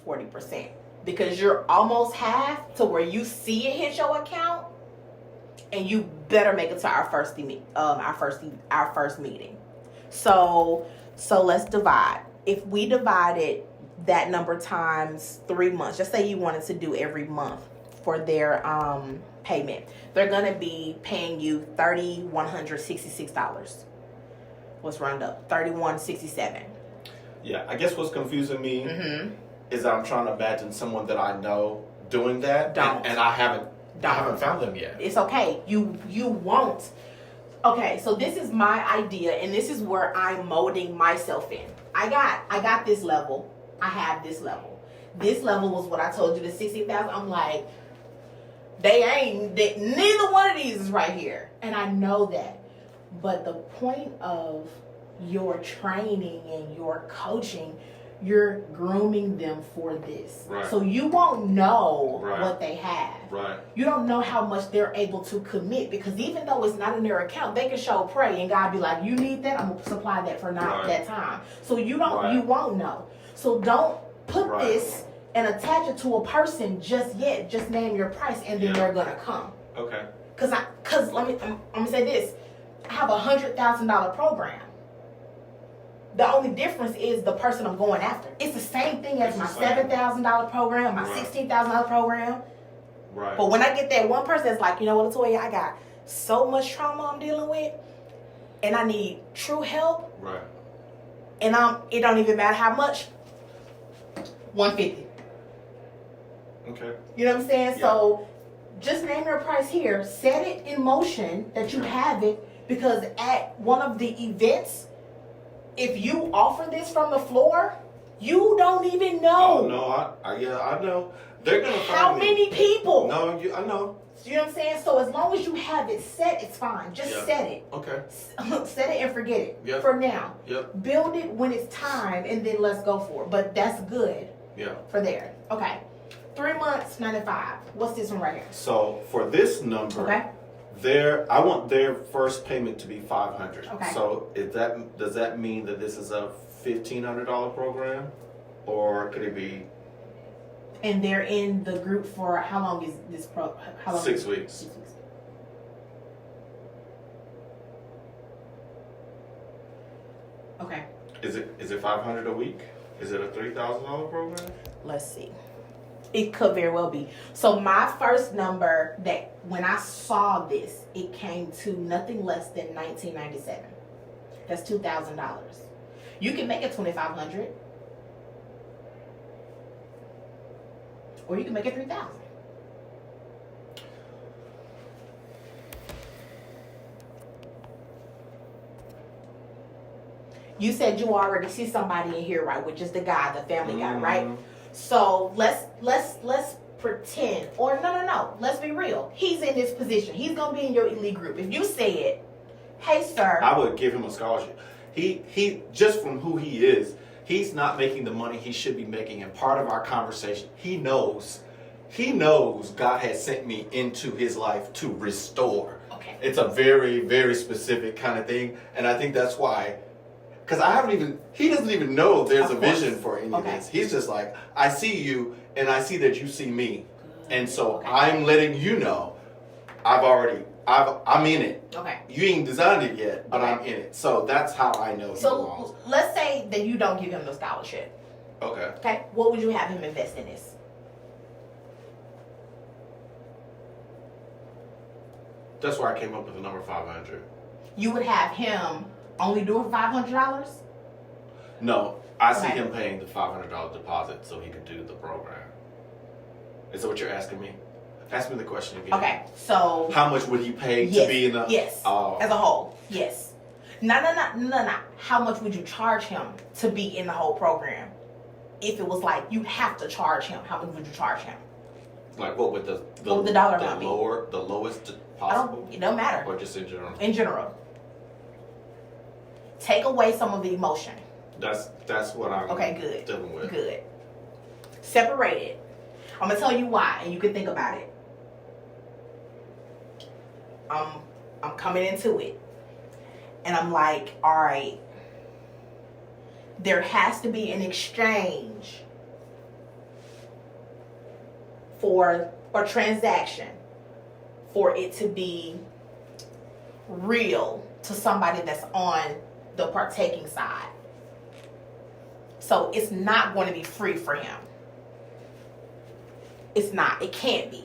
40%, because you're almost half to where you see it hit your account, and you better make it to our first meeting. So let's divide. If we divided that number times 3 months, just say you wanted to do every month for their payment, they're gonna be paying you $3,166. Let's round up, $3,167. Yeah, I guess what's confusing me is I'm trying to imagine someone that I know doing that, and I haven't found them yet. It's okay. You won't. Okay, so this is my idea, and this is where I'm molding myself in. I got this level. I have this level. This level was what I told you, the 60,000. I'm like, neither one of these is right here, and I know that. But the point of your training and your coaching, you're grooming them for this. Right. So you won't know what they have. Right. You don't know how much they're able to commit, because even though it's not in their account, they can show pray and God be like, you need that, I'm gonna supply that for that time. So you won't know. So don't put this and attach it to a person just yet. Just name your price, and then they're gonna come. Okay. I'm gonna say this. I have $100,000 program. The only difference is the person I'm going after. It's the same thing as my $7,000 program, my $16,000 program. Right. But when I get that one person that's like, you know what, Latoya, I got so much trauma I'm dealing with, and I need true help. Right. And it don't even matter how much. $150. Okay. You know what I'm saying? Yeah. So just name your price here. Set it in motion that you have it, because at one of the events, if you offer this from the floor, you don't even know. Oh, no, I know. They're going to find how many people. No, I know. You know what I'm saying? So as long as you have it set, it's fine. Just set it. Okay. Set it and forget it for now. Yep. Build it when it's time, and then let's go for it. But that's good for there. Okay. 3 months, 95. What's this one right here? So for this number, I want their first payment to be $500. Okay. So does that mean that this is a $1,500 program, or could it be? And they're in the group for how long is this 6 weeks. 6 weeks. Okay. Is it $500 a week? Is it a $3,000 program? Let's see. It could very well be. So my first number, that when I saw this, it came to nothing less than $1,997. That's $2,000. You can make it $2,500, or you can make it $3,000. You said you already see somebody in here, right? Which is the guy, the family guy, right? So let's pretend, or no. Let's be real. He's in this position. He's gonna be in your elite group. If you said, "Hey, sir," I would give him a scholarship. He just from who he is, he's not making the money he should be making. And part of our conversation, he knows God has sent me into his life to restore. Okay. It's a very, very specific kind of thing, and I think that's why. Because he doesn't even know there's a vision for any of this. He's just like, I see you, and I see that you see me. And so I'm letting you know, I'm in it. Okay. You ain't designed it yet, but I'm in it. So that's how I know he belongs. So let's say that you don't give him the scholarship. Okay. Okay. What would you have him invest in this? That's where I came up with the number 500. You would have him only doing $500? No, I see him paying the $500 deposit so he could do the program. Is that what you're asking me? Ask me the question again. Okay, so how much would he pay to be in the? Yes. As a whole, yes. No. How much would you charge him to be in the whole program? If it was like you have to charge him, how much would you charge him? Like what would the dollar amount be? The lowest possible? It don't matter. Or just in general? In general. Take away some of the emotion. That's what I'm dealing with. Good. Separate it. I'm gonna tell you why, and you can think about it. I'm coming into it, and I'm like, all right, there has to be an exchange for a transaction for it to be real to somebody that's on the partaking side. So it's not going to be free for him. It's not. It can't be.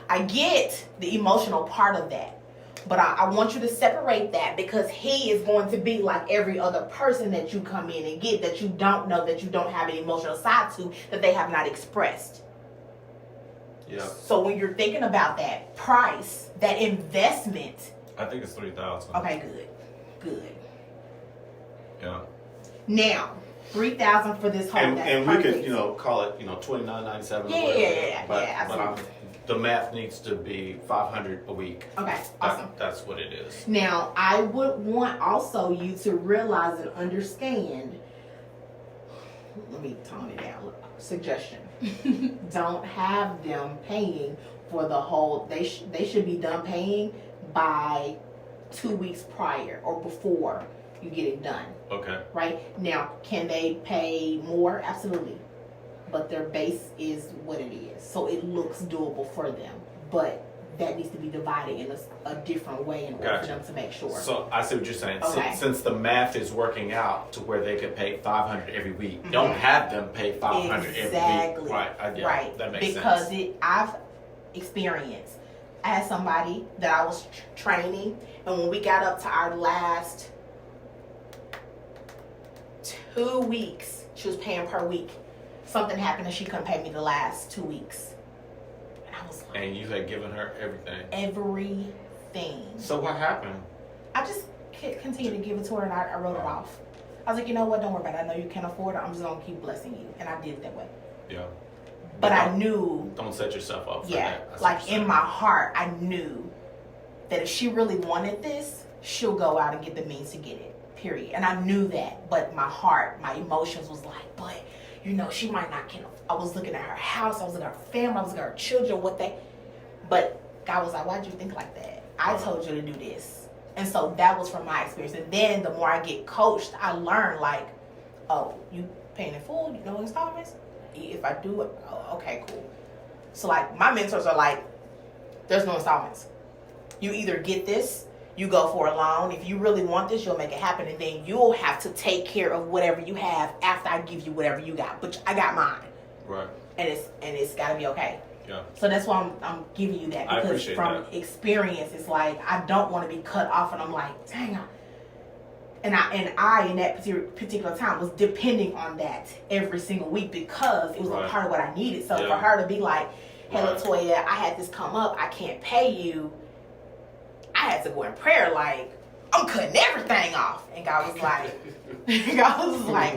I get the emotional part of that, but I want you to separate that, because he is going to be like every other person that you come in and get, that you don't know, that you don't have an emotional side to, that they have not expressed. Yeah. So when you're thinking about that price, that investment, I think it's 3,000. okay, good. Yeah. Now, 3,000 for this home. And we perfect. could, call it, $29.97. Yeah, But absolutely. The math needs to be $500 a week. Okay, awesome. That's what it is. Now, I would want also you to realize and understand. Let me tone it down. Suggestion: don't have them paying for the whole. They should be done paying by 2 weeks prior or before you get it done. Okay. Right now, can they pay more? Absolutely, but their base is what it is, so it looks doable for them. But that needs to be divided in a different way in order for them to make sure. So I see what you're saying. Okay. Since the math is working out to where they could pay $500 every week, don't have them pay $500 every week. Right. I get it. That makes because sense. I've experienced. I had somebody that I was training, and when we got up to our last 2 weeks, she was paying per week. Something happened and she couldn't pay me the last 2 weeks. And I was like, And you had given her everything. everything. So what happened? I just continued to give it to her, and I wrote it off. I was like, you know what? Don't worry about it. I know you can't afford it. I'm just going to keep blessing you. And I did it that way. Yeah. But I knew. Don't set yourself up for Yeah. that. That's Like in my heart, I knew that if she really wanted this, she'll go out and get the means to get it. Period. And I knew that. But my heart, my emotions was like, but, she might not can. I was looking at her house. I was looking at her family. I was looking at her children. But God was like, why'd you think like that? I told you to do this. And so that was from my experience. And then the more I get coached, I learn like, oh, you paying in full, installments? If I do it, oh, okay, cool. So like my mentors are like, there's no installments. You either get this, you go for a loan. If you really want this, you'll make it happen. And then you'll have to take care of whatever you have after I give you whatever you got. But I got mine. Right. And it's gotta be okay. Yeah. So that's why I'm giving you that, because from experience, it's like I don't want to be cut off, and I'm like, dang. And I in that particular time was depending on that every single week, because it was a part of what I needed. So for her to be like, hey, Latoya, I had this come up, I can't pay you. I had to go in prayer like, I'm cutting everything off. And God was like,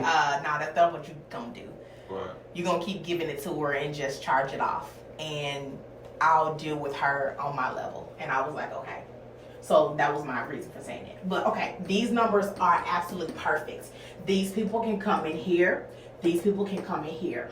nah, that's not what you gonna do. Right. You're gonna keep giving it to her and just charge it off, and I'll deal with her on my level. And I was like, okay. So that was my reason for saying it. But okay, these numbers are absolutely perfect. These people can come in here. These people can come in here.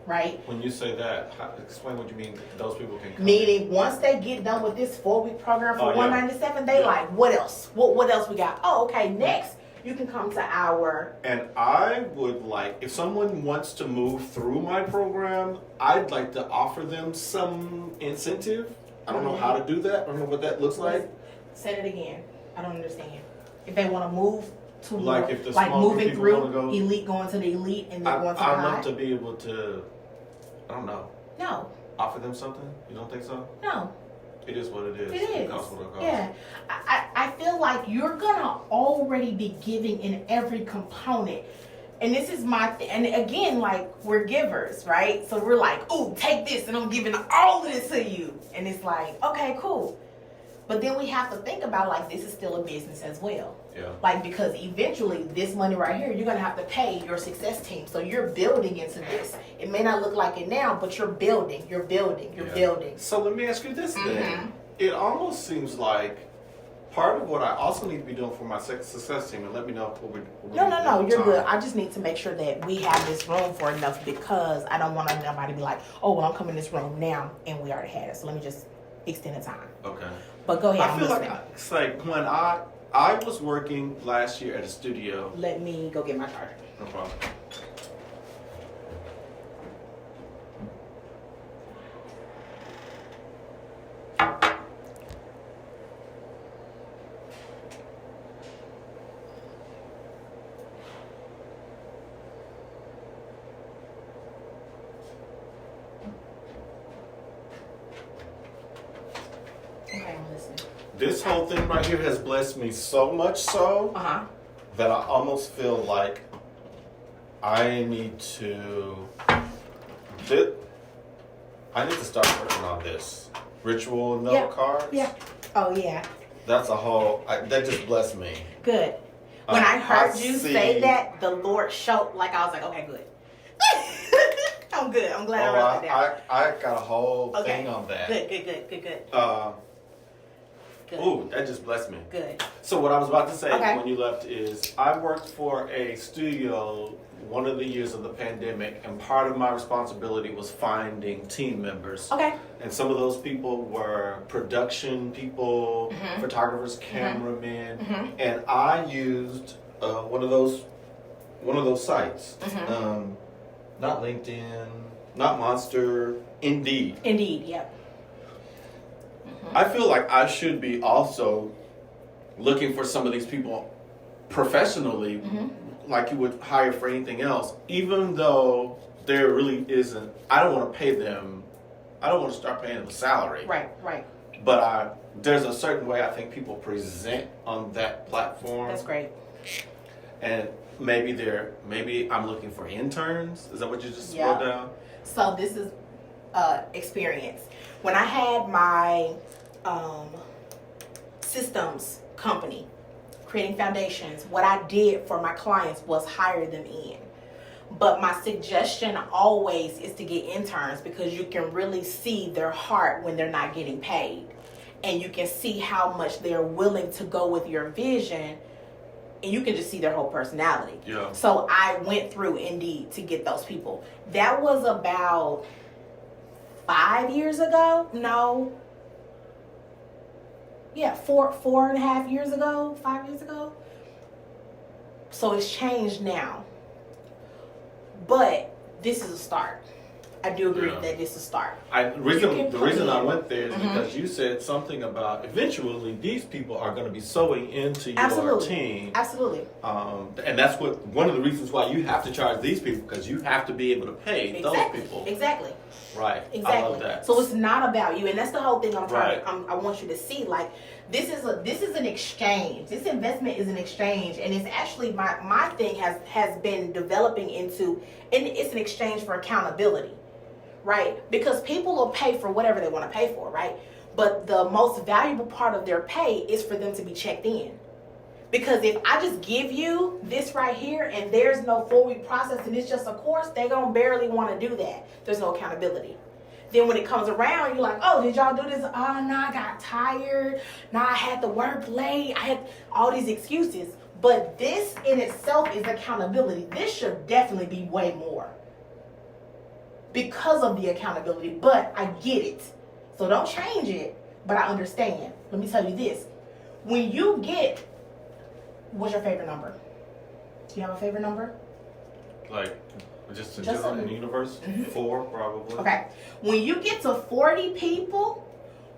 Right? When you say that, explain what you mean. Those people can come. Meaning, once they get done with this 4-week program for $197, they like, what else? What else we got? Oh, okay. Next, you can come to our. And I would like, if someone wants to move through my program, I'd like to offer them some incentive. I don't know how to do that. I don't know what that looks like. Say it again. I don't understand. If they want to move to like if the like moving through go, elite, going to the elite, and then going to the I'd high. love to be able to. I don't know. No. Offer them something? You don't think so? No. It is what it is. It is. It costs what it costs. Yeah. I feel like you're gonna already be giving in every component. And this is and again, like, we're givers, right? So we're like, ooh, take this, and I'm giving all of this to you. And it's like, okay, cool. But then we have to think about, like, this is still a business as well. Yeah. Like, because eventually this money right here, you're going to have to pay your success team. So you're building into this. It may not look like it now, but you're building. Building. So let me ask you this then. It almost seems like part of what I also need to be doing for my success team, and let me know what we're No, you're good. I just need to make sure that we have this room for enough, because I don't want nobody to be like, oh, well, I'm coming in this room now, and we already had it. So let me just extend the time. Okay. But go ahead. I feel like it's like when I was working last year at a studio. Let me go get my charger. No problem. This whole thing right here has blessed me so much so that I almost feel like I need to start working on this ritual note cards. Yeah. Oh yeah. That's that just blessed me. Good. When I heard you say that, the Lord showed, like, I was like, okay, good. I'm good. I'm glad I wrote that down. I got a whole thing on that. Good. Ooh, that just blessed me. Good. So what I was about to say when you left is I worked for a studio one of the years of the pandemic, and part of my responsibility was finding team members. Okay. And some of those people were production people, photographers, cameramen, and I used one of those sites. Not LinkedIn, not Monster, Indeed. Indeed, yep. I feel like I should be also looking for some of these people professionally, like you would hire for anything else, even though there really isn't. I don't want to pay them. I don't want to start paying them a salary. Right. But there's a certain way I think people present on that platform. That's great. And maybe I'm looking for interns. Is that what you just wrote down? So this is experience. When I had my systems company, creating foundations, what I did for my clients was hire them in. But my suggestion always is to get interns, because you can really see their heart when they're not getting paid. And you can see how much they're willing to go with your vision, and you can just see their whole personality. Yeah. So I went through Indeed to get those people. That was about 5 years ago. No. Yeah, 4.5 years ago, 5 years ago. So it's changed now. But this is a start. I do agree that this is a start. The reason I went there is because you said something about eventually these people are going to be sewing into your team. Absolutely. And that's one of the reasons why you have to charge these people, because you have to be able to pay those people. Exactly. Right. Exactly. I love that. So it's not about you, and that's the whole thing I'm trying. I want you to see, like, this is an exchange. This investment is an exchange, and it's actually my thing has been developing into, and it's an exchange for accountability, right? Because people will pay for whatever they want to pay for, right? But the most valuable part of their pay is for them to be checked in. Because if I just give you this right here and there's no 4-week process and it's just a course, they're going to barely want to do that. There's no accountability. Then when it comes around, you're like, oh, did y'all do this? Oh, no, I got tired. No, I had to work late. I had all these excuses. But this in itself is accountability. This should definitely be way more because of the accountability. But I get it. So don't change it. But I understand. Let me tell you this. When you get... What's your favorite number? Do you have a favorite number? Like, just in general in the universe? 4, probably. Okay. When you get to 40 people,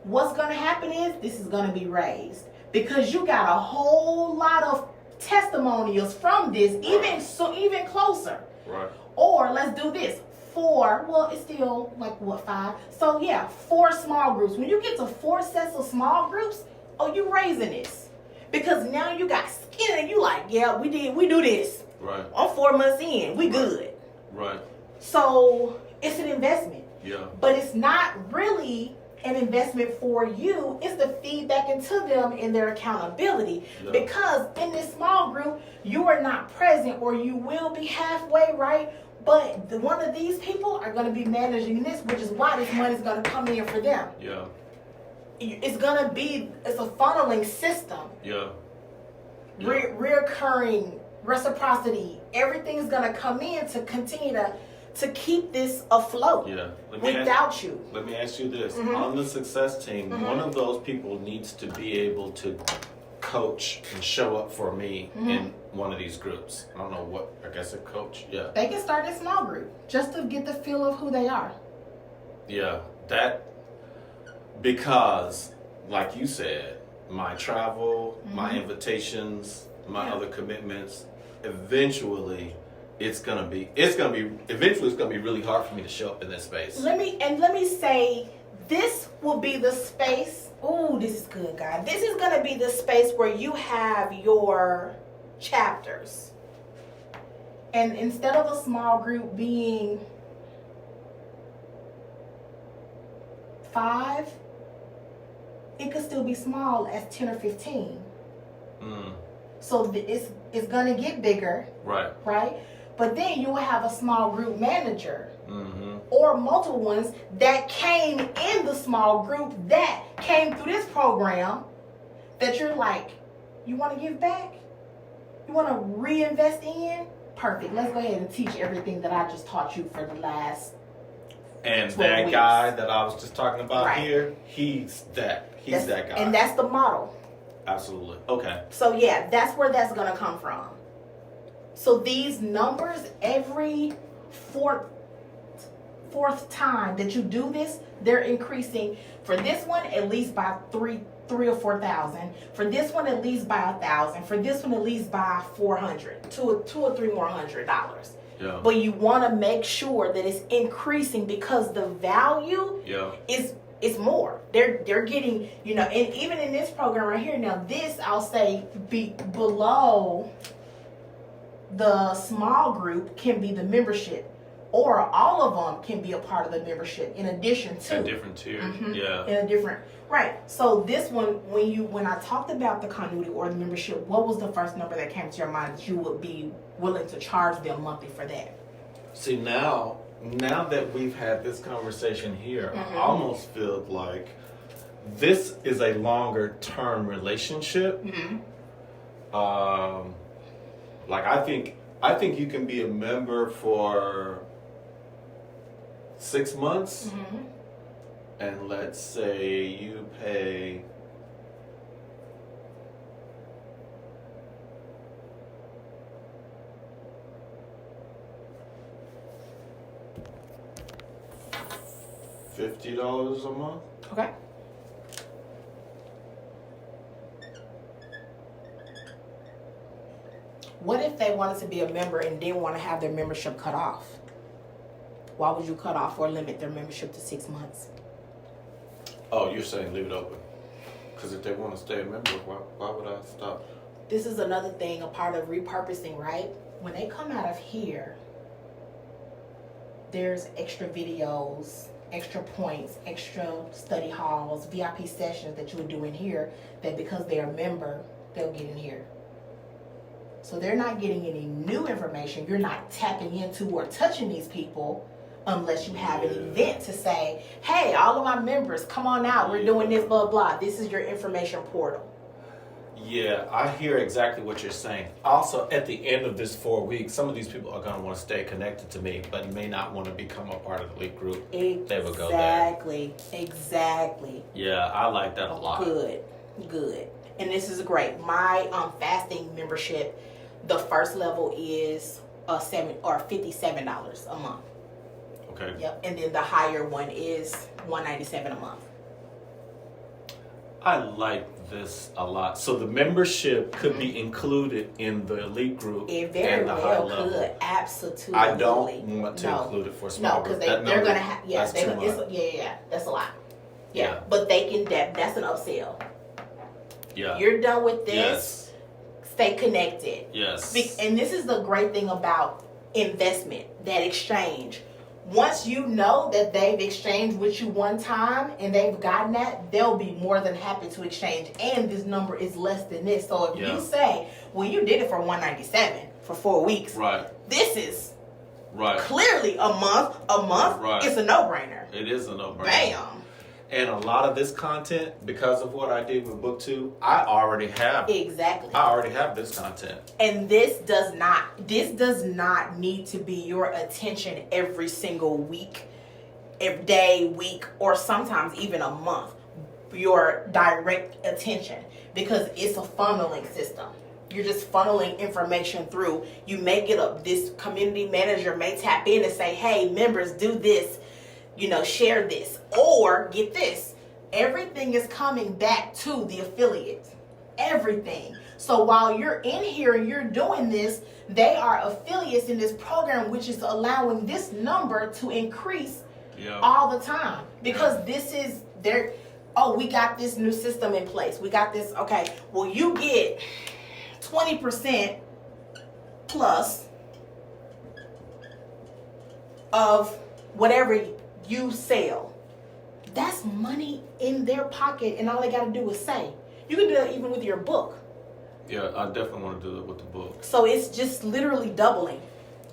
what's going to happen is this is going to be raised. Because you got a whole lot of testimonials from this, even closer. Right. Or let's do this. 4, well, it's still like, 5? So, 4 small groups. When you get to 4 sets of small groups, you raising this. Because now you got skin and you like, we do this. Right. I'm 4 months in. We good. Right. So it's an investment. Yeah. But it's not really an investment for you. It's the feedback into them and their accountability. Yeah. Because in this small group, you are not present, or you will be halfway, right? But one of these people are going to be managing this, which is why this money is going to come in for them. Yeah. It's a funneling system. Yeah. Reoccurring reciprocity. Everything is going to come in to continue to keep this afloat. Yeah. Without you. Let me ask you this. On the success team, one of those people needs to be able to coach and show up for me in one of these groups. I don't know what, I guess a coach. Yeah. They can start a small group just to get the feel of who they are. Yeah. Because, like you said, my travel, my invitations, my other commitments, eventually it's gonna be really hard for me to show up in this space. Let me say this will be the space. Ooh, this is good, guys. This is going to be the space where you have your chapters. And instead of a small group being 5, it could still be small as 10 or 15. So it's going to get bigger. Right? But then you will have a small group manager. Or multiple ones that came in the small group that came through this program that you're like, you want to give back? You want to reinvest in? Perfect. Let's go ahead and teach everything that I just taught you for the last And 12 that weeks. guy that I was just talking about Right. here, he's that guy. And that's the model. Absolutely. Okay. So yeah, that's where that's going to come from. So these numbers, every fourth time that you do this, they're increasing. For this one, at least by 3 or 4,000. For this one, at least by 1,000. For this one, at least by 400, $2 or $3 more $100. Yeah. But you want to make sure that it's increasing because the value is more. They're getting, and even in this program right here, now this I'll say be below the small group can be the membership, or all of them can be a part of the membership in addition to A different tier. in a different right. So this one, when I talked about the continuity or the membership, what was the first number that came to your mind that you would be willing to charge them monthly for that? See, now that we've had this conversation here, I almost feel like this is a longer term relationship. Like I think you can be a member for 6 months, and let's say you pay $50 a month. Okay. What if they wanted to be a member and didn't want to have their membership cut off? Why would you cut off or limit their membership to 6 months? Oh, you're saying leave it open? Because if they want to stay a member, why would I stop? This is another thing, a part of repurposing, right? When they come out of here, there's extra videos, extra points, extra study halls, VIP sessions that you would do in here that because they're a member, they'll get in here. So they're not getting any new information. You're not tapping into or touching these people unless you have an event to say, hey, all of my members, come on out. We're doing this, blah, blah. This is your information portal. Yeah, I hear exactly what you're saying. Also, at the end of this 4 weeks, some of these people are going to want to stay connected to me, but may not want to become a part of the league group. Exactly. They will go there. Exactly. Yeah, I like that a lot. Good. And this is great. My fasting membership, the first level is $57 a month. Okay. Yep. And then the higher one is $197 a month. I like this a lot. So the membership could be included in the elite group It very and the high well level. could. Absolutely. I don't want to include it for small No, because group. they're going to have, that's too much. That's a lot. Yeah. But they can, that's an upsell. Yeah. You're done with this. Yes. Stay connected. Yes. And this is the great thing about investment, that exchange. Once you know that they've exchanged with you one time and they've gotten that, they'll be more than happy to exchange. And this number is less than this. So if you say, well, you did it for $197 for 4 weeks. Right. This is clearly a month. Right. It's a no-brainer. It is a no-brainer. Bam. And a lot of this content, because of what I did with book 2, I already have. Exactly. I already have this content. And this does not need to be your attention every single week, every day, week, or sometimes even a month. Your direct attention, because it's a funneling system. You're just funneling information through. You may get up. This community manager may tap in and say, hey, members, do this. Share this, or get this. Everything is coming back to the affiliate. Everything. So while you're in here and you're doing this, they are affiliates in this program, which is allowing this number to increase all the time because this is their. Oh, we got this new system in place. We got this. Okay, well, you get 20% plus of whatever you sell. That's money in their pocket, and all they got to do is say. You can do that even with your book. Yeah, I definitely want to do that with the book. So it's just literally doubling.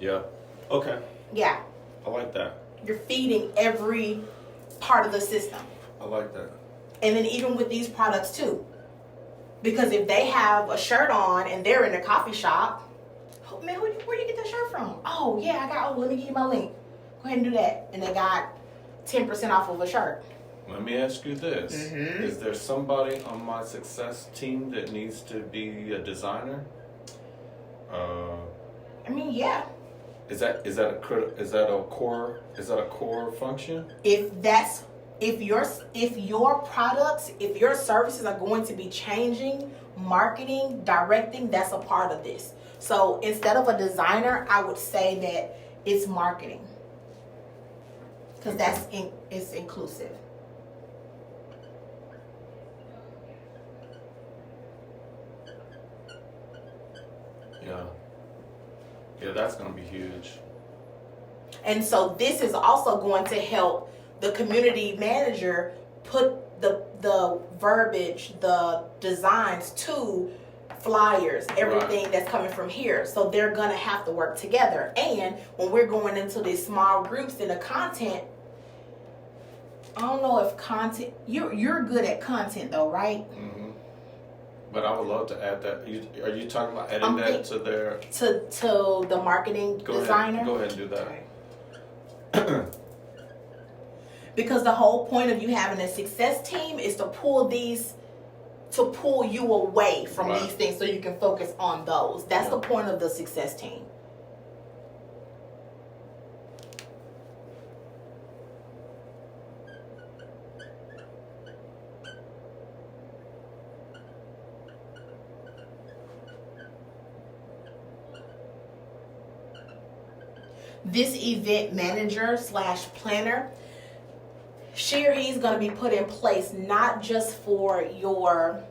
Yeah. Okay. Yeah. I like that. You're feeding every part of the system. I like that. And then even with these products too. Because if they have a shirt on and they're in a coffee shop, oh, man, where you get that shirt from? Oh, yeah, let me give you my link. Go ahead and do that. And they got 10% off of a shirt. Let me ask you this. Mm-hmm. Is there somebody on my success team that needs to be a designer? I mean, yeah. Is that a core function? If your products, if your services are going to be changing, marketing, directing, that's a part of this. So instead of a designer, I would say that it's marketing. Because it's inclusive. Yeah, that's going to be huge. And so this is also going to help the community manager put the verbiage, the designs to flyers, everything that's coming from here. So they're going to have to work together. And when we're going into these small groups in the content, I don't know if content, you're good at content though, right? Mm-hmm. But I would love to add that. Are you talking about adding that to their... To the marketing designer? Go ahead and do that. Because the whole point of you having a success team is to pull you away from these things so you can focus on those. That's the point of the success team. This event manager / planner, she or he's going to be put in place not just for your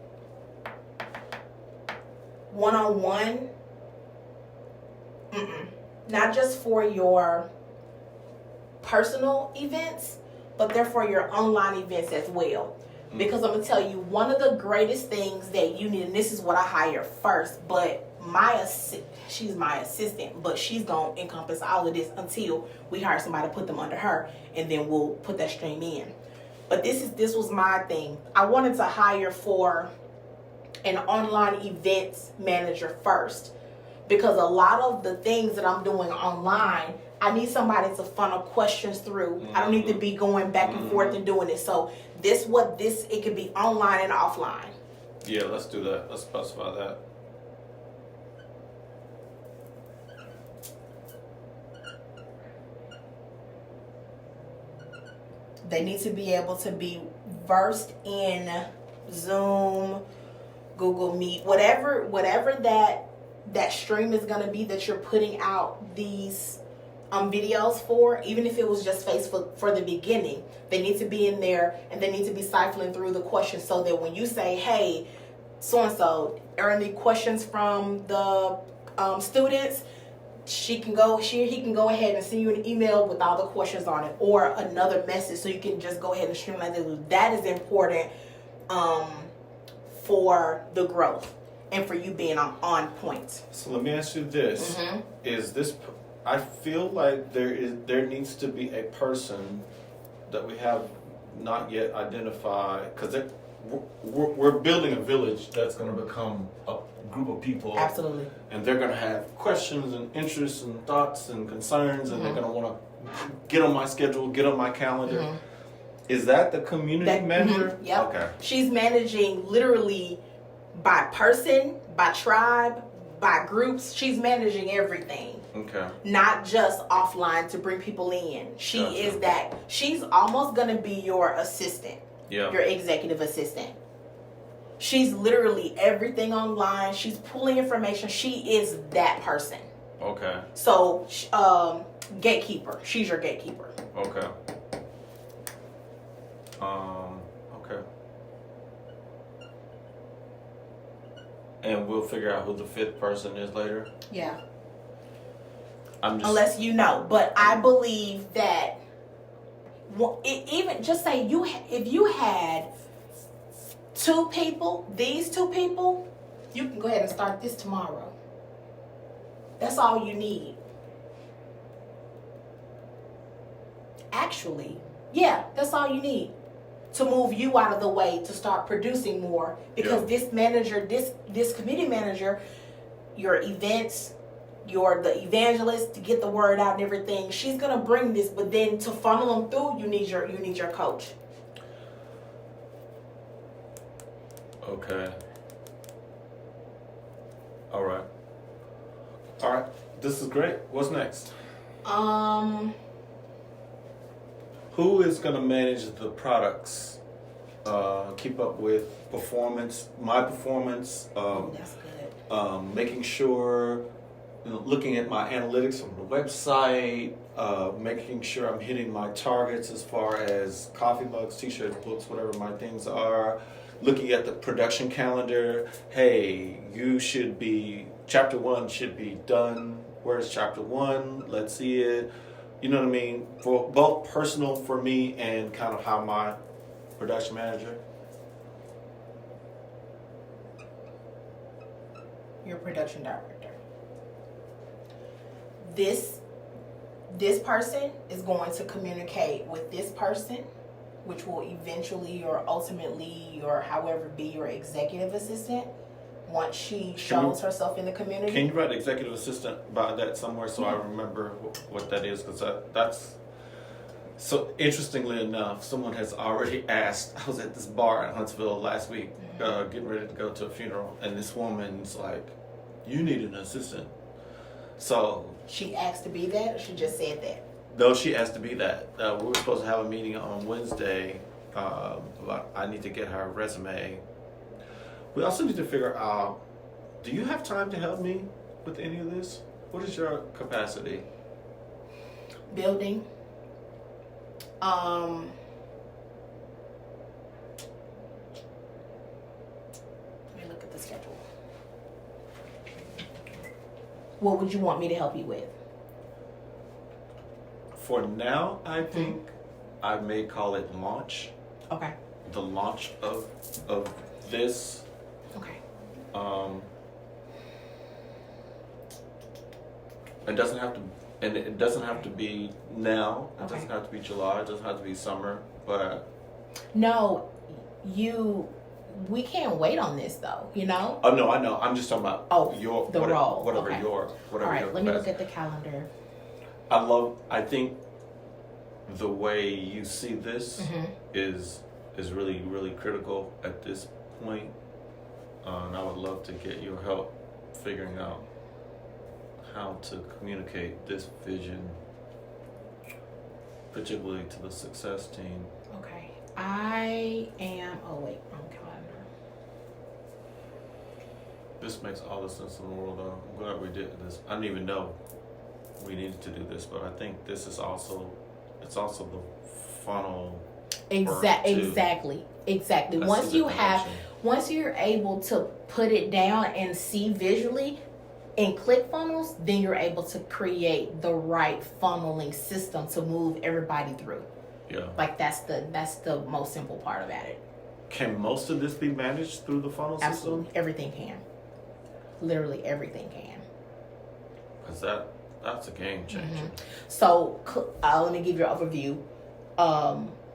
one-on-one, not just for your personal events, but they're for your online events as well. Because I'm going to tell you, one of the greatest things that you need, and this is what I hire first, but she's my assistant, but she's going to encompass all of this until we hire somebody to put them under her, and then we'll put that stream in. But this was my thing. I wanted to hire for an online events manager first, because a lot of the things that I'm doing online, I need somebody to funnel questions through. I don't need to be going back and forth and doing it. So it could be online and offline. Yeah, let's do that. Let's specify that. They need to be able to be versed in Zoom, Google Meet, whatever that stream is going to be that you're putting out these videos for, even if it was just Facebook for the beginning. They need to be in there, and they need to be siphoning through the questions so that when you say, hey, so-and-so, are any questions from the students? He can go ahead and send you an email with all the questions on it, or another message, so you can just go ahead and streamline it. That is important for the growth and for you being on point. So let me ask you this: I feel like there needs to be a person that we have not yet identified, because we're building a village that's going to become a group of people. Absolutely. And they're going to have questions and interests and thoughts and concerns, and they're going to want to get on my schedule, get on my calendar. Is that the community manager? Yep. Okay. She's managing literally by person, by tribe, by groups. She's managing everything. Okay. Not just offline to bring people in. She's almost going to be your assistant. Yeah. Your executive assistant. She's literally everything online. She's pulling information. She is that person. Okay. So, gatekeeper. She's your gatekeeper. Okay. Okay. And we'll figure out who the fifth person is later. Yeah. Unless you know, but I believe that even just say if you had these two people, you can go ahead and start this tomorrow. That's all you need. Actually, yeah, that's all you need to move you out of the way to start producing more. Because this manager, this committee manager, your events, the evangelist to get the word out and everything, she's gonna bring this, but then to funnel them through, you need your coach. Okay. All right. This is great. What's next? Who is gonna manage the products? Keep up with my performance. That's good. Making sure. Looking at my analytics on the website, making sure I'm hitting my targets as far as coffee mugs, t-shirts, books, whatever my things are. Looking at the production calendar. Hey, chapter 1 should be done. Where's chapter 1? Let's see it. You know what I mean? For both personal for me and kind of how my production manager. Your production director. This person is going to communicate with this person, which will eventually or ultimately or however be your executive assistant once she shows herself in the community. Can you write executive assistant by that somewhere so I remember what that is? Because that's so interestingly enough, someone has already asked. I was at this bar in Huntsville last week, getting ready to go to a funeral, and this woman's like, "You need an assistant." So she asked to be that, or she just said that? No, she asked to be that. We were supposed to have a meeting on Wednesday. I need to get her resume. We also need to figure out, do you have time to help me with any of this? What is your capacity? Building. Let me look at the schedule. What would you want me to help you with? For now, I think I may call it launch. Okay. The launch of this. Okay. It doesn't have to, and it doesn't have to be now. It Okay. doesn't have to be July. It doesn't have to be summer. But no, we can't wait on this though. You know. Oh no, I know. I'm just talking about role. Whatever Okay. your whatever. All right. Your Let me look capacity. at the calendar. I think the way you see this is really, really critical at this point. And I would love to get your help figuring out how to communicate this vision, particularly to the success team. Okay. I am. Oh wait, wrong calendar. This makes all the sense in the world, though. I'm glad we did this. I didn't even know we needed to do this, but I think this is also the funnel. Exactly. That's Once you're able to put it down and see visually in ClickFunnels, then you're able to create the right funneling system to move everybody through. Yeah. Like that's the most simple part about it. Can most of this be managed through the funnel system? Absolutely, everything can. Literally everything can. Because that's a game changer. So let me give you an overview.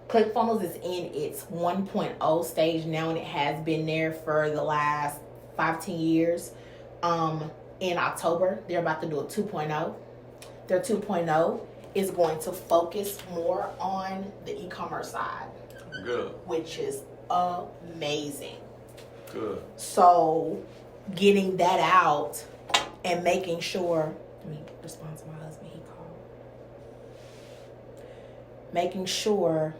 ClickFunnels is in its 1.0 stage now, and it has been there for the last 15 years. In October, they're about to do a 2.0. Their 2.0 is going to focus more on the e-commerce side. Good. Which is amazing. Good. So getting that out and making sure, let me respond to my husband, he called. Making sure.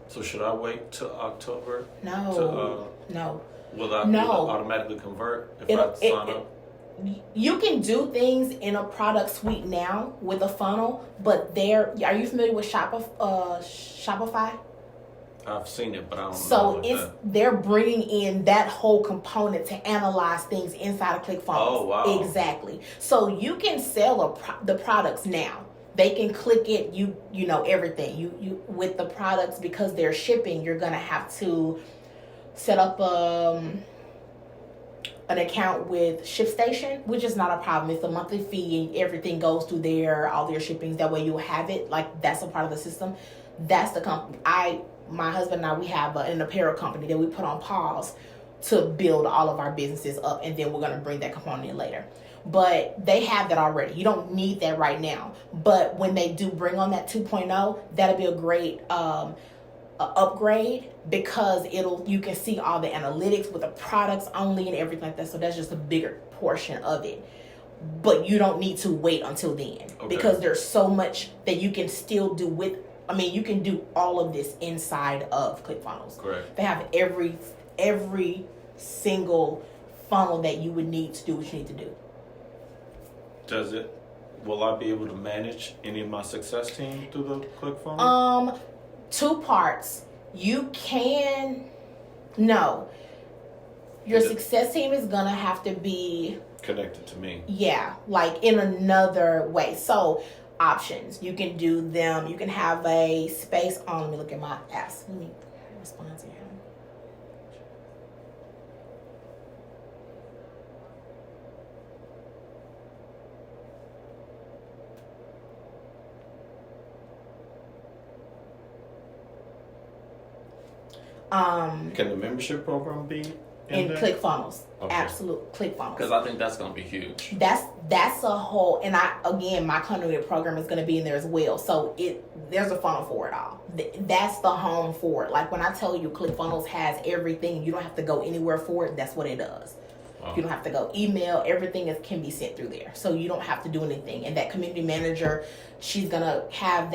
So should I wait till October? No. Will that automatically convert if I sign up? you can do things in a product suite now with a funnel, but are you familiar with Shopify? I've seen it, but I don't know. So they're bringing in that whole component to analyze things inside of ClickFunnels. Oh, wow. Exactly. So you can sell the products now. They can click it. You know everything. You with the products, because they're shipping. You're gonna have to set up an account with ShipStation, which is not a problem. It's a monthly fee and everything goes through there, all their shippings. That way you'll have it. Like, that's a part of the system. That's the company. My husband and I, we have an apparel company that we put on pause to build all of our businesses up, and then we're going to bring that component in later. But they have that already. You don't need that right now. But when they do bring on that 2.0, that'll be a great upgrade, because you can see all the analytics with the products only and everything like that. So that's just a bigger portion of it. But you don't need to wait until then, because there's so much that you can still do with. I mean, you can do all of this inside of ClickFunnels. Correct. They have every single funnel that you would need to do what you need to do. Will I be able to manage any of my success team through the ClickFunnels? 2 parts. You can, no. Your success team is gonna have to be connected to me. Yeah, like in another way. So options, you can do them. You can have a space on. Let me look at my apps. Let me respond to him. Can the membership program be in ClickFunnels? Okay. Absolute ClickFunnels. Because I think that's going to be huge. That's a whole, and my conduit program is going to be in there as well. So there's a funnel for it all. That's the home for it. Like when I tell you ClickFunnels has everything, you don't have to go anywhere for it. That's what it does. Wow. You don't have to go email. Everything can be sent through there. So you don't have to do anything. And that community manager, she's going to have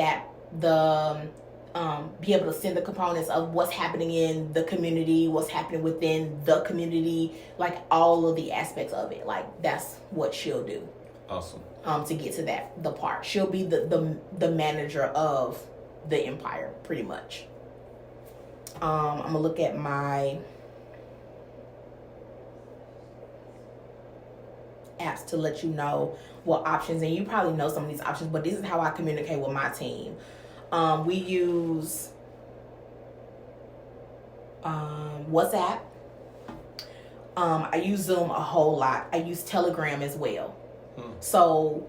be able to send the components of what's happening in the community, what's happening within the community, like all of the aspects of it. Like that's what she'll do. Awesome. To get to the part, she'll be the manager of the empire, pretty much. I'm gonna look at my apps to let you know what options, and you probably know some of these options, but this is how I communicate with my team. We use WhatsApp. I use Zoom a whole lot. I use Telegram as well. So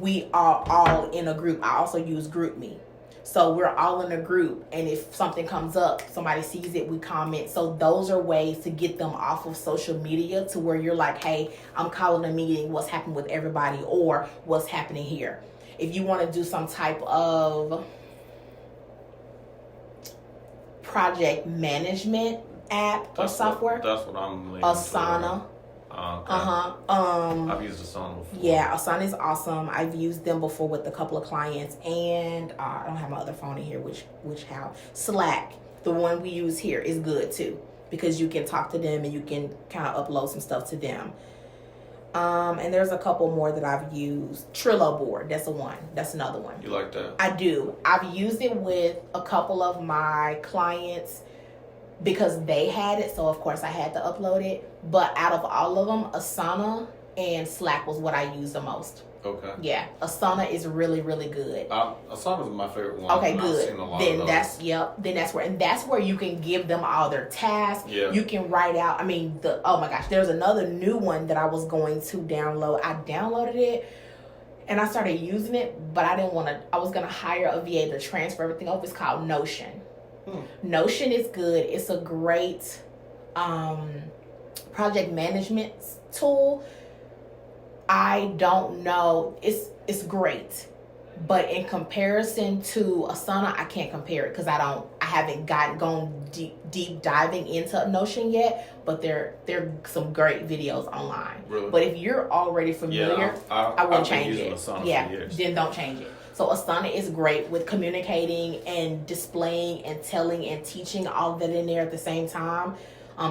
we are all in a group. I also use GroupMe. So we're all in a group, and if something comes up, somebody sees it, we comment. So those are ways to get them off of social media to where you're like, hey, I'm calling a meeting, what's happening with everybody, or what's happening here. If you want to do some type of project management app or software, That's what I'm leaning Asana. Okay. I've used Asana before. Yeah, Asana is awesome. I've used them before with a couple of clients, and I don't have my other phone in here, which how Slack, the one we use here, is good too, because you can talk to them and you can kind of upload some stuff to them. And there's a couple more that I've used. Trello board, that's another one. You like that? I do. I've used it with a couple of my clients because they had it, so of course I had to upload it. But out of all of them, Asana and Slack was what I used the most. Okay. Yeah, Asana is really, really good. Asana is my favorite one. Okay, good. I've seen a lot then of those. that's where you can give them all their tasks. Yeah. You can write out. I mean, oh my gosh, there's another new one that I was going to download. I downloaded it and I started using it, but I didn't want to. I was gonna hire a VA to transfer everything over. It's called Notion. Notion is good. It's a great project management tool. I don't know. It's great, but in comparison to Asana, I can't compare it because I haven't gone deep diving into Notion yet. But there are some great videos online. Really? But if you're already familiar, I wouldn't change it. Asana Yeah, for years. then don't change it. So Asana is great with communicating and displaying and telling and teaching all of that in there at the same time.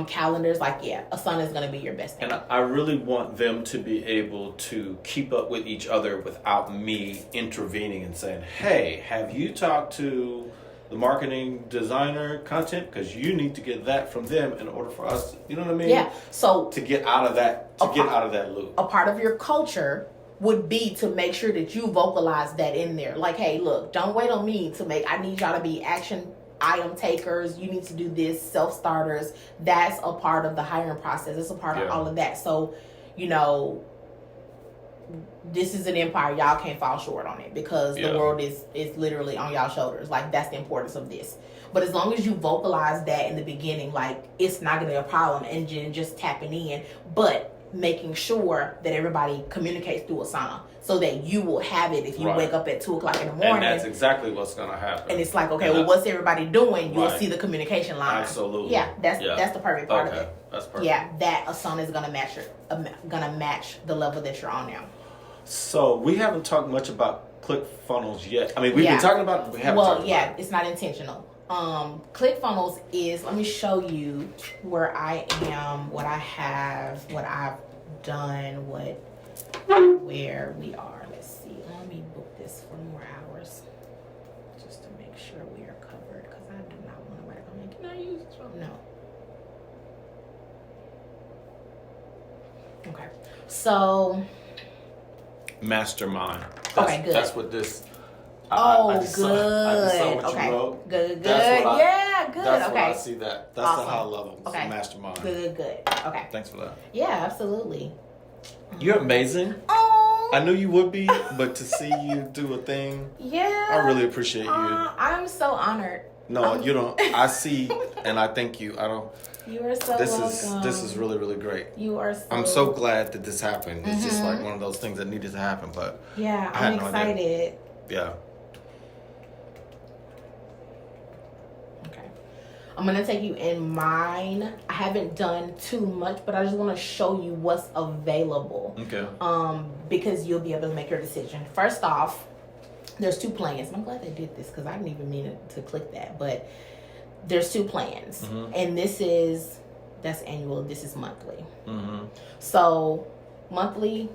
calendars. Like, yeah, Asana is going to be your best thing. And I really want them to be able to keep up with each other without me intervening and saying, hey, have you talked to the marketing designer content? Because you need to get that from them in order for us, you know what I mean? Yeah. So to get out of that, loop. A part of your culture would be to make sure that you vocalize that in there. Like, hey, look, don't wait on me I need y'all to be action item takers. You need to do this, self-starters. That's a part of the hiring process. It's a part of all of that. So, this is an empire. Y'all can't fall short on it because the world is literally on y'all shoulders. Like, that's the importance of this. But as long as you vocalize that in the beginning, like, it's not going to be a problem, and just tapping in, but making sure that everybody communicates through Asana so that you will have it if you wake up at 2:00 in the morning. And that's exactly what's going to happen. And it's like, okay, well, what's everybody doing? You'll see the communication line. Absolutely. Yeah, that's the perfect part of it. That's perfect. Yeah, that Asana is gonna match the level that you're on now. So we haven't talked much about ClickFunnels yet. I mean, we've been talking about it, but we haven't talked about it. It's not intentional. ClickFunnels is, let me show you where I am, what I have, what I've done, where we are. Let's see. Let me book this for more hours just to make sure we are covered, because I do not want to recommend. Can I use this one? No. Okay. So. Mastermind. Okay, good. That's what this. Good. I just saw what you wrote. Good. Good. Okay. That's what I see that. That's awesome. The high level. Okay. Mastermind. Good. Okay. Thanks for that. Yeah, absolutely. You're amazing. Oh. I knew you would be, but to see you do a thing. Yeah. I really appreciate you. I'm so honored. No, you don't. I see, and I thank you. I don't. You are so welcome. This is really, really great. You are so. I'm so glad that this happened. It's just like one of those things that needed to happen, but. Yeah, I'm excited. Yeah. I'm going to take you in mine. I haven't done too much, but I just want to show you what's available. Okay. Because you'll be able to make your decision. First off, there's 2 plans. And I'm glad they did this because I didn't even mean to click that. But there's 2 plans. Mm-hmm. And that's annual. This is monthly. Mm-hmm. So monthly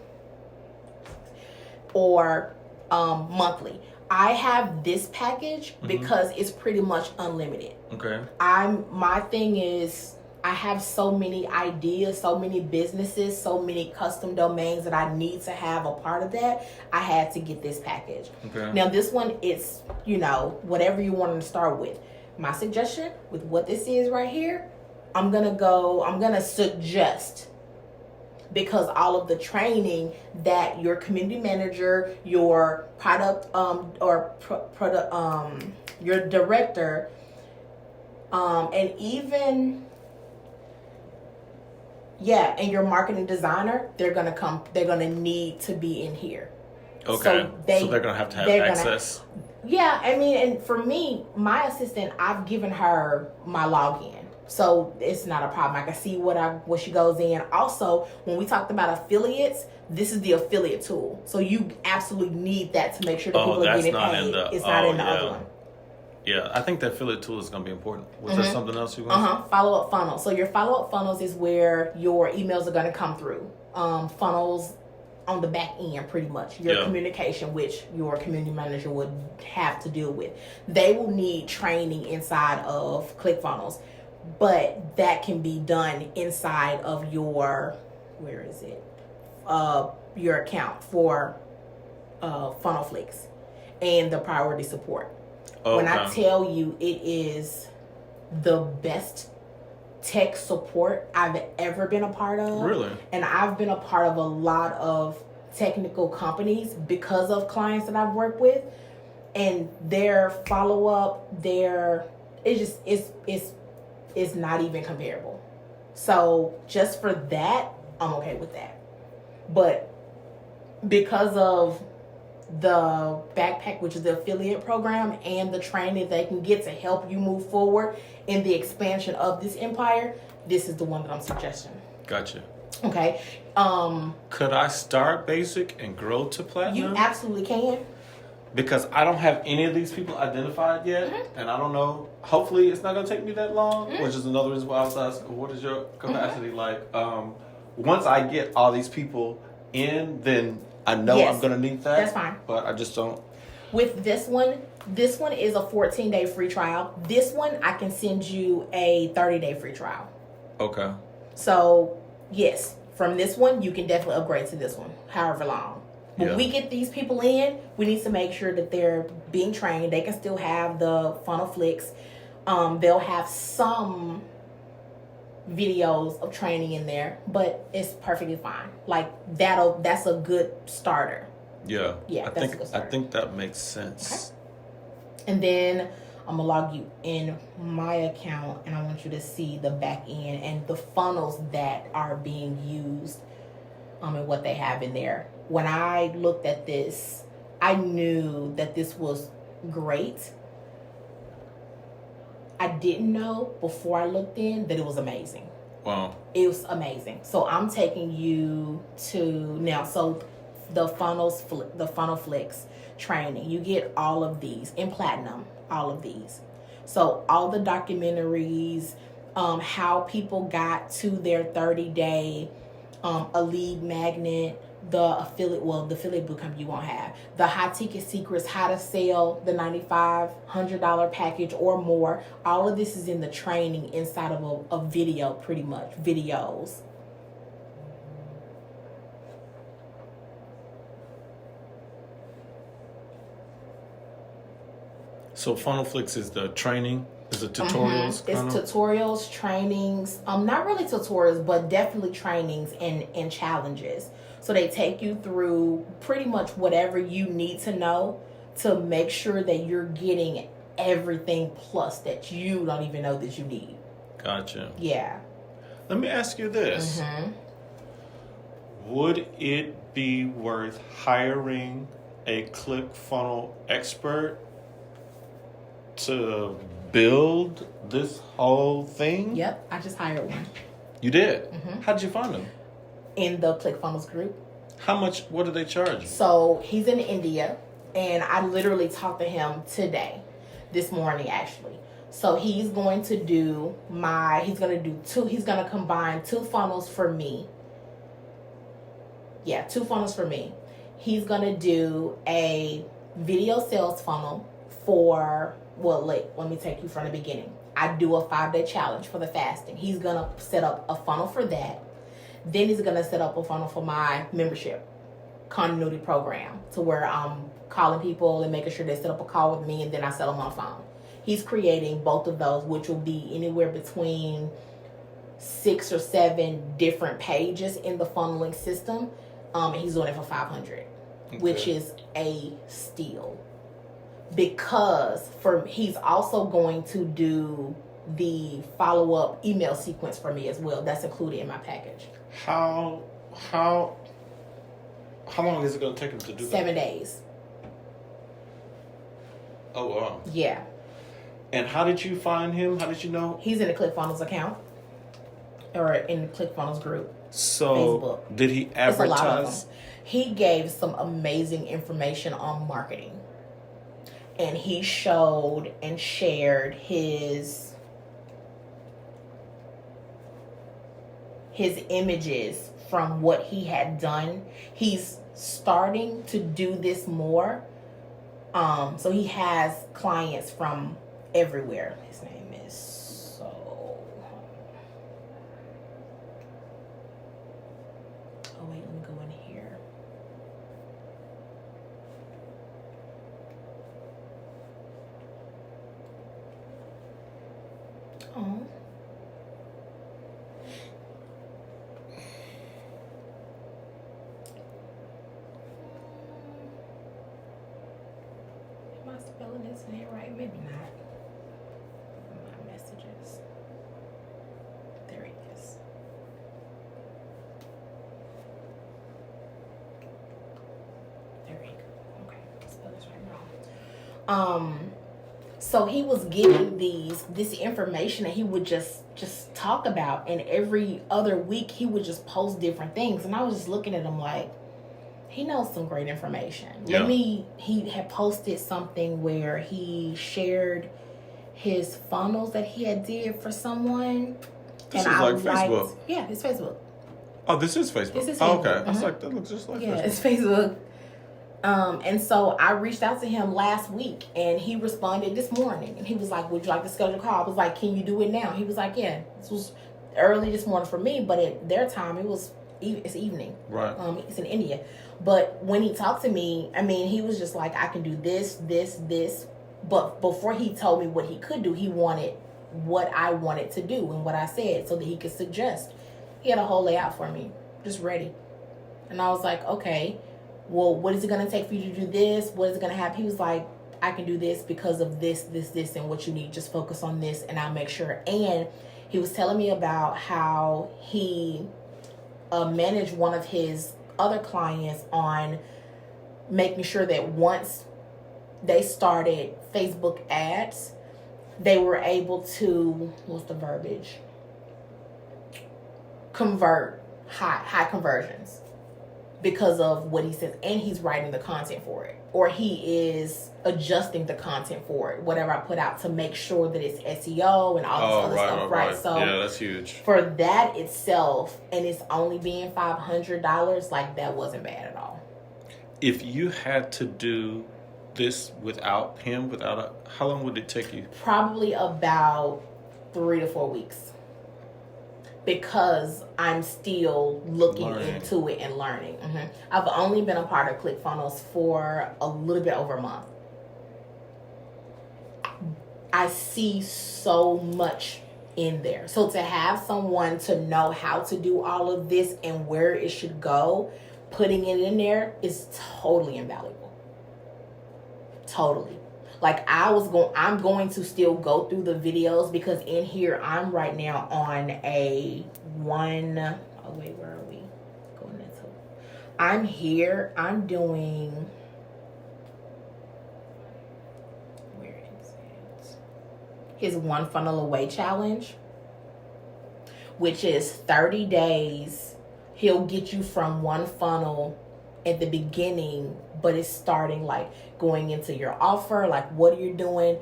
or monthly. I have this package because it's pretty much unlimited. Okay. My thing is, I have so many ideas, so many businesses, so many custom domains that I need to have a part of that. I had to get this package. Okay. Now this one, it's, whatever you want to start with. My suggestion with what this is right here, I'm going to suggest, because all of the training that your community manager, your product your director, and even and your marketing designer, they're gonna need to be in here. Okay. So they're gonna have to have access. And for me, my assistant, I've given her my login. So it's not a problem. I can see what she goes in. Also, when we talked about affiliates, this is the affiliate tool. So you absolutely need that to make sure that people are getting paid. It's not in the other one. Yeah, I think the affiliate tool is going to be important. Was there something else you want to say? Follow-up funnels. So your follow-up funnels is where your emails are going to come through. Funnels on the back end, pretty much. Your communication, which your community manager would have to deal with. They will need training inside of ClickFunnels. But that can be done inside of your, your account for FunnelFlix and the priority support. Okay. When I tell you it is the best tech support I've ever been a part of. Really? And I've been a part of a lot of technical companies because of clients that I've worked with. And their follow-up, it's not even comparable. So just for that, I'm okay with that. But because of the backpack, which is the affiliate program, and the training they can get to help you move forward in the expansion of this empire, this is the one that I'm suggesting. Gotcha. Okay. Could I start basic and grow to platinum? You absolutely can. because I don't have any of these people identified yet, and I don't know. Hopefully, it's not going to take me that long, which is another reason why I was asking, what is your capacity like? Once I get all these people in, then I know I'm going to need that. That's fine. But I just don't. With this one is a 14-day free trial. This one, I can send you a 30-day free trial. Okay. So, yes, from this one, you can definitely upgrade to this one, however long. When we get these people in, we need to make sure that they're being trained. They can still have the funnel flicks. They'll have some videos of training in there, but it's perfectly fine. Like that's a good starter. Yeah. Yeah, that's a good starter. I think that makes sense. Okay. And then I'm gonna log you in my account, and I want you to see the back end and the funnels that are being used, and what they have in there. When I looked at this, I knew that this was great. I didn't know before I looked in that it was amazing. Wow. It was amazing. So I'm taking you to now. So the funnel flicks training, you get all of these in platinum, all of these. So all the documentaries, how people got to their 30-day, a lead magnet, the affiliate bootcamp you won't have, the high ticket secrets, how to sell the $9,500 package or more. All of this is in the training inside of a video, pretty much videos. So Funnel Flicks is the training, is it tutorials? It's tutorials, trainings, not really tutorials, but definitely trainings and challenges. So they take you through pretty much whatever you need to know to make sure that you're getting everything plus that you don't even know that you need. Gotcha. Yeah. Let me ask you this. Would it be worth hiring a ClickFunnels expert to build this whole thing? Yep, I just hired one. You did? How'd you find him? In the ClickFunnels group. How much, what do they charge you? So he's in India, and I literally talked to him this morning actually. So he's going to he's going to combine 2 funnels for me. Yeah, 2 funnels for me. He's going to do a video sales funnel let me take you from the beginning. I do a 5-day challenge for the fasting. He's going to set up a funnel for that. Then he's going to set up a funnel for my membership continuity program, to where I'm calling people and making sure they set up a call with me, and then I sell them on the phone. He's creating both of those, which will be anywhere between 6 or 7 different pages in the funneling system. And he's doing it for $500, which is a steal. Because he's also going to do the follow-up email sequence for me as well. That's included in my package. How long is it going to take him to do that? 7 days. Oh, wow. Yeah. And how did you find him? How did you know? He's in the ClickFunnels account, or in the ClickFunnels group. So Facebook. Did he advertise? It's a lot of them. He gave some amazing information on marketing. And he showed and shared his images from what he had done. He's starting to do this more. So he has clients from everywhere. His name is oh wait, let me go in here. Oh. Am I spelling his name right? Maybe not. My messages. There he is. There he go. Okay, spell this right now. So he was getting this information that he would just talk about, and every other week he would just post different things, and I was just looking at him like, He knows some great information. Yeah. He had posted something where he shared his funnels that he had did for someone. This is like Facebook. Yeah, it's Facebook. Oh, this is Facebook. This is Oh, Facebook. okay. Mm-hmm. I was like, that looks just like Yeah, Facebook. it's Facebook. And so I reached out to him last week, and he responded this morning, and he was like, "Would you like to schedule a call?" I was like, "Can you do it now?" He was like, "Yeah." This was early this morning for me, but at their time, it's evening. Right. It's in India. But when he talked to me, I mean, he was just like, "I can do this, this, this." But before he told me what he could do, he wanted what I wanted to do and what I said so that he could suggest. He had a whole layout for me, just ready. And I was like, okay, well, what is it going to take for you to do this? What is it going to happen? He was like, I can do this because of this, this, this, and what you need. Just focus on this, and I'll make sure. And he was telling me about how he managed one of his other clients on making sure that once they started Facebook ads, they were able to, what's the verbiage? Convert high conversions because of what he says, and he's writing the content for it, or he is adjusting the content for it, whatever I put out, to make sure that it's SEO and all this other stuff, right? So yeah, that's huge. For that itself, and it's only being $500, like, that wasn't bad at all. If you had to do this without him, how long would it take you? Probably about 3 to 4 weeks. Because I'm still looking into it and learning. Mm-hmm. I've only been a part of ClickFunnels for a little bit over a month. I see so much in there. So to have someone to know how to do all of this and where it should go, putting it in there is totally invaluable. Totally. Like, I'm going to still go through the videos, because in here I'm right now on where are we going into? I'm here. I'm doing, where is it? His One Funnel Away challenge, which is 30 days. He'll get you from one funnel at the beginning, but it's starting like going into your offer, like what you're doing,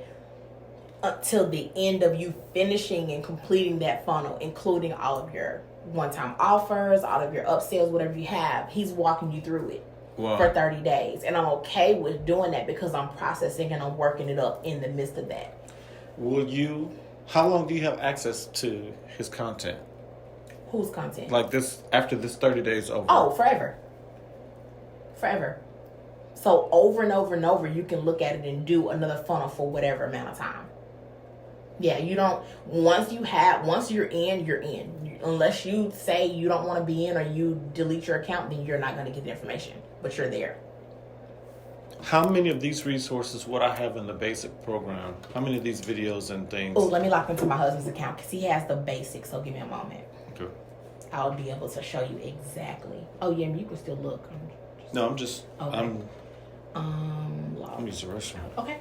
until the end of you finishing and completing that funnel, including all of your one-time offers, all of your upsells, whatever you have. He's walking you through it for 30 days. And I'm okay with doing that because I'm processing and I'm working it up in the midst of that. How long do you have access to his content? Whose content? Like this, after this 30 days over? Oh, forever. So over and over and over, you can look at it and do another funnel for whatever amount of time. Yeah, you don't, once you're in, you're in. Unless you say you don't want to be in or you delete your account, then you're not going to get the information, but you're there. How many of these resources would I have in the basic program? How many of these videos and things? Oh, let me log into my husband's account because he has the basics, so give me a moment. Okay. I'll be able to show you exactly. Oh, yeah, you can still look. I'm just, okay. I'm using the restroom. Okay.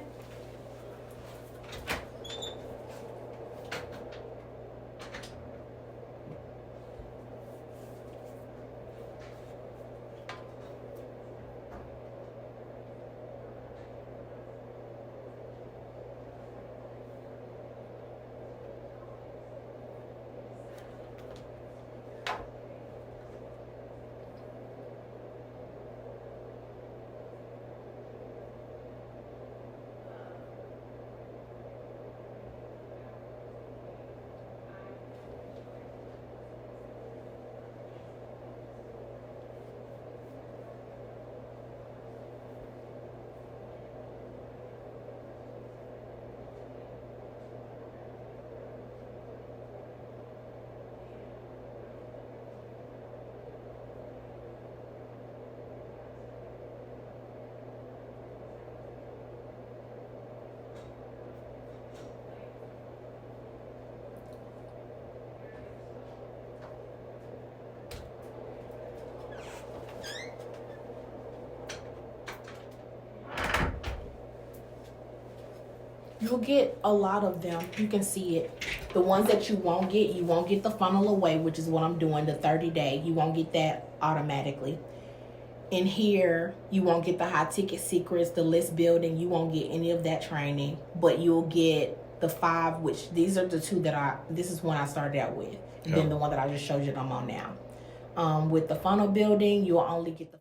You'll get a lot of them. You can see it. The ones that you won't get the funnel away, which is what I'm doing, the 30-day. You won't get that automatically. in here, you won't get the high ticket secrets, the list building. You won't get any of that training, but you'll get the 5, which these are the 2 this is one I started out with. And then the one that I just showed you that I'm on now. With the funnel building, you'll only get the